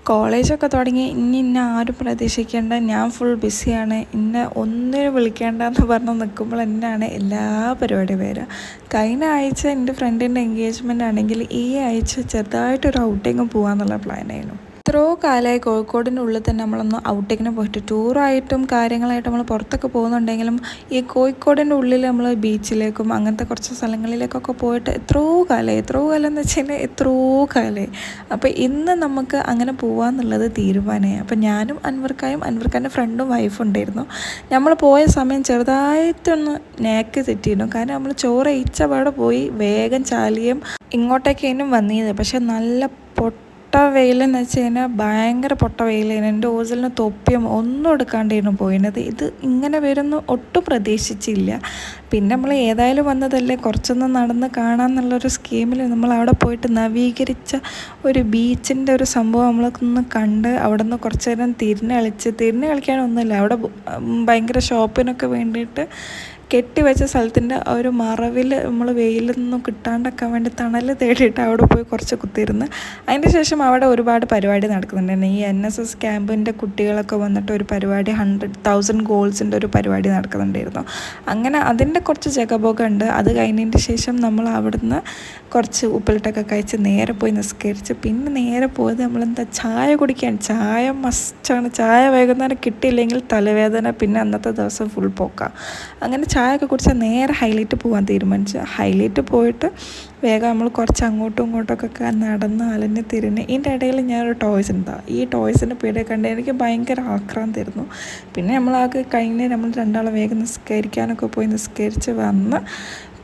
കോളേജൊക്കെ തുടങ്ങി ഇന്ന ആരും പ്രതീക്ഷിക്കേണ്ട, ഞാൻ ഫുൾ ബിസിയാണ്, ഇന്നെ ഒന്നിനും വിളിക്കേണ്ടെന്ന് പറഞ്ഞ് നിൽക്കുമ്പോൾ തന്നെയാണ് എല്ലാ പരിപാടിയും വരിക. കഴിഞ്ഞ ആഴ്ച എൻ്റെ ഫ്രണ്ടിൻ്റെ എൻഗേജ്മെൻ്റ് ആണെങ്കിൽ ഈ ആഴ്ച ചെറുതായിട്ടൊരു ഔട്ടിങ് പോകാമെന്നുള്ള പ്ലാനായിരുന്നു. എത്രയോ കാലമായി കോഴിക്കോടിൻ്റെ ഉള്ളിൽ തന്നെ നമ്മളൊന്ന് ഔട്ടിങ്ങിന് പോയിട്ട് ടൂറായിട്ടും കാര്യങ്ങളായിട്ടും നമ്മൾ പുറത്തൊക്കെ പോകുന്നുണ്ടെങ്കിലും ഈ കോഴിക്കോടിൻ്റെ ഉള്ളിൽ നമ്മൾ ബീച്ചിലേക്കും അങ്ങനത്തെ കുറച്ച് സ്ഥലങ്ങളിലേക്കൊക്കെ പോയിട്ട് എത്രയോ കാലം എന്ന് വെച്ച് കഴിഞ്ഞാൽ എത്രയോ കാലമായി. അപ്പോൾ ഇന്ന് നമുക്ക് അങ്ങനെ പോകാമെന്നുള്ളത് തീരുമാനമായി. അപ്പോൾ ഞാനും അൻവർക്കാൻ്റെ ഫ്രണ്ടും വൈഫും ഉണ്ടായിരുന്നു. നമ്മൾ പോയ സമയം ചെറുതായിട്ടൊന്ന് നേക്ക് തെറ്റിയിരുന്നു. കാരണം നമ്മൾ ചോറ് ഇച്ചപാടെ പോയി വേഗം ചാലിയും ഇങ്ങോട്ടേക്കേനും വന്നിയത്. പക്ഷെ നല്ല പൊട്ട വെയിലെന്ന് വെച്ച് കഴിഞ്ഞാൽ ഭയങ്കര പൊട്ട വെയിലായിരുന്നു. എൻ്റെ ഓസിലിന് തൊപ്പിയും ഒന്നും എടുക്കാണ്ടായിരുന്നു പോയിരുന്നത്. ഇത് ഇങ്ങനെ വരുമെന്ന് ഒട്ടും പ്രതീക്ഷിച്ചില്ല. പിന്നെ നമ്മൾ ഏതായാലും വന്നതല്ലേ, കുറച്ചൊന്ന് നടന്ന് കാണാമെന്നുള്ളൊരു സ്കീമിൽ നമ്മൾ അവിടെ പോയിട്ട് നവീകരിച്ച ഒരു ബീച്ചിൻ്റെ ഒരു സംഭവം നമ്മളൊന്ന് കണ്ട് അവിടെ നിന്ന് കുറച്ച് നേരം തിരിഞ്ഞ് കളിക്കാനൊന്നുമില്ല. അവിടെ ഭയങ്കര ഷോപ്പിനൊക്കെ വേണ്ടിയിട്ട് കെട്ടിവെച്ച സ്ഥലത്തിൻ്റെ ആ ഒരു മറവിൽ നമ്മൾ വെയിലിൽ നിന്നും കിട്ടാണ്ടൊക്കെ വേണ്ടി തണൽ തേടിയിട്ട് അവിടെ പോയി കുറച്ച് കുത്തിയിരുന്ന് അതിൻ്റെ ശേഷം അവിടെ ഒരുപാട് പരിപാടി നടക്കുന്നുണ്ടായിരുന്നു. ഈ NSS ക്യാമ്പിൻ്റെ കുട്ടികളൊക്കെ വന്നിട്ട് ഒരു പരിപാടി 100,000 ഗോൾസിൻ്റെ ഒരു പരിപാടി നടക്കുന്നുണ്ടായിരുന്നു. അങ്ങനെ അതിൻ്റെ കുറച്ച് ജഗബോഗം ഉണ്ട്. അത് കഴിഞ്ഞതിൻ്റെ ശേഷം നമ്മൾ അവിടുന്ന് കുറച്ച് ഉപ്പിലിട്ടൊക്കെ കഴിച്ച് നേരെ പോയി നിസ്കരിച്ച് പിന്നെ നേരെ പോയത് നമ്മളെന്താ ചായ കുടിക്കാൻ. ചായ മസ്റ്റാണ്. ചായ വൈകുന്നേരം കിട്ടിയില്ലെങ്കിൽ തലവേദന, പിന്നെ അന്നത്തെ ദിവസം ഫുൾ പോക്കാം. അങ്ങനെ ചായയൊക്കെ കുടിച്ചാൽ നേരെ ഹൈലൈറ്റ് പോകാൻ തീരുമാനിച്ചു. ഹൈലൈറ്റ് പോയിട്ട് വേഗം നമ്മൾ കുറച്ച് അങ്ങോട്ടും ഇങ്ങോട്ടൊക്കെ നടന്ന് അലഞ്ഞ് തിരിഞ്ഞ് ഇതിൻ്റെ ഇടയിൽ ഞാനൊരു ടോയ്സ് ഉണ്ടാകും. ഈ ടോയ്സിൻ്റെ പീടിക കണ്ട് എനിക്ക് ഭയങ്കര ആക്രാന്തായിരുന്നു. പിന്നെ നമ്മളാകെ കഴിഞ്ഞ് നമ്മൾ രണ്ടാളെ വേഗം നിസ്കരിക്കാനൊക്കെ പോയി നിസ്കരിച്ച് വന്ന്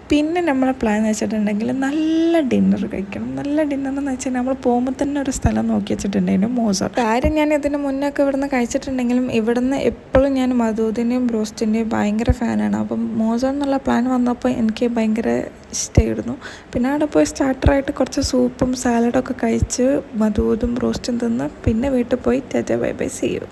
പിന്നെ നമ്മളെ പ്ലാൻ എന്ന് വെച്ചിട്ടുണ്ടെങ്കിൽ നല്ല ഡിന്നർ കഴിക്കണം. നല്ല ഡിന്നറെന്ന് വെച്ചാൽ നമ്മൾ പോകുമ്പോൾ തന്നെ ഒരു സ്ഥലം നോക്കി വെച്ചിട്ടുണ്ടായിരുന്നു, മോസർ. കാര്യം ഞാൻ ഇതിന് മുന്നൊക്കെ ഇവിടുന്ന് കഴിച്ചിട്ടുണ്ടെങ്കിലും ഇവിടുന്ന് എപ്പോഴും ഞാൻ മധൂതിൻ്റെയും ബ്രോസ്റ്റിൻ്റെയും ഭയങ്കര ഫാനാണ്. അപ്പം മോസർ എന്നുള്ള പ്ലാൻ വന്നപ്പോൾ എനിക്ക് ഭയങ്കര ഇഷ്ടമായിരുന്നു. പിന്നെ അവിടെ പോയി സ്റ്റാർട്ടറായിട്ട് കുറച്ച് സൂപ്പും സാലഡൊക്കെ കഴിച്ച് മധൂതും ബ്രോസ്റ്റും തിന്ന് പിന്നെ വീട്ടിൽ പോയി ബൈ സീ യു.